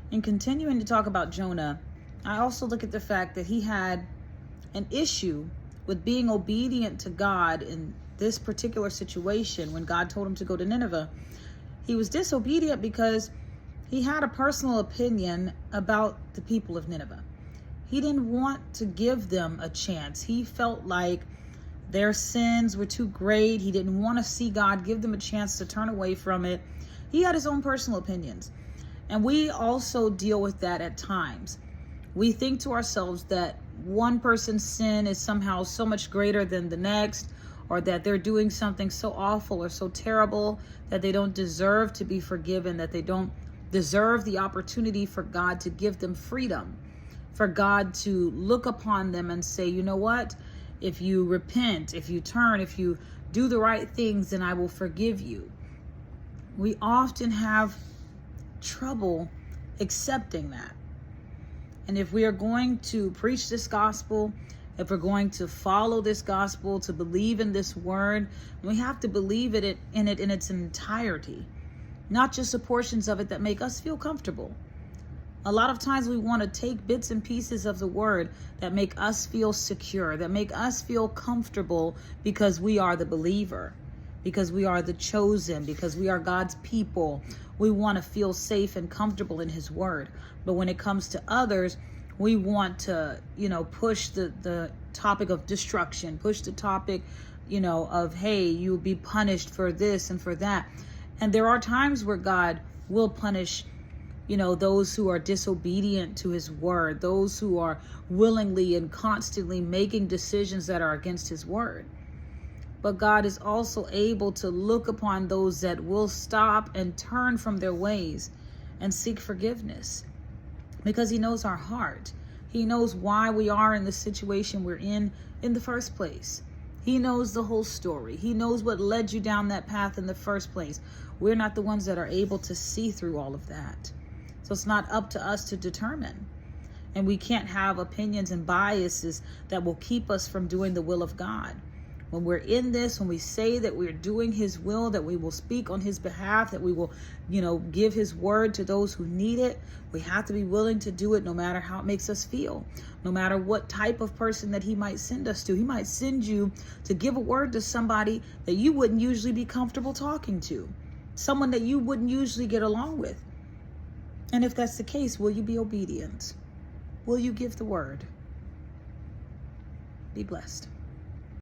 In continuing to talk about Jonah, I also look at the fact that he had an issue with being obedient to God in this particular situation. When God told him to go to Nineveh, he was disobedient because he had a personal opinion about the people of Nineveh. He didn't want to give them a chance. He felt like their sins were too great. He didn't want to see God give them a chance to turn away from it. He had his own personal opinions. And we also deal with that at times. We think to ourselves that one person's sin is somehow so much greater than the next, or that they're doing something so awful or so terrible that they don't deserve to be forgiven, that they don't deserve the opportunity for God to give them freedom, for God to look upon them and say, you know what? If you repent, if you turn, if you do the right things, then I will forgive you. We often have trouble accepting that. And if we are going to preach this gospel, if we're going to follow this gospel, to believe in this word, we have to believe in its entirety, not just the portions of it that make us feel comfortable. A lot of times we want to take bits and pieces of the word that make us feel secure, that make us feel comfortable because we are the believer, because we are the chosen, because we are God's people. We want to feel safe and comfortable in his word. But when it comes to others, we want to, push the topic of destruction, push the topic, of, hey, you'll be punished for this and for that. And there are times where God will punish those who are disobedient to his word, those who are willingly and constantly making decisions that are against his word. But God is also able to look upon those that will stop and turn from their ways and seek forgiveness, because he knows our heart. He knows why we are in the situation we're in the first place. He knows the whole story. He knows what led you down that path in the first place. We're not the ones that are able to see through all of that. So it's not up to us to determine. And we can't have opinions and biases that will keep us from doing the will of God. When we're in this, when we say that we're doing his will, that we will speak on his behalf, that we will, give his word to those who need it, we have to be willing to do it no matter how it makes us feel, no matter what type of person that he might send us to. He might send you to give a word to somebody that you wouldn't usually be comfortable talking to, someone that you wouldn't usually get along with. And if that's the case, will you be obedient? Will you give the word? Be blessed.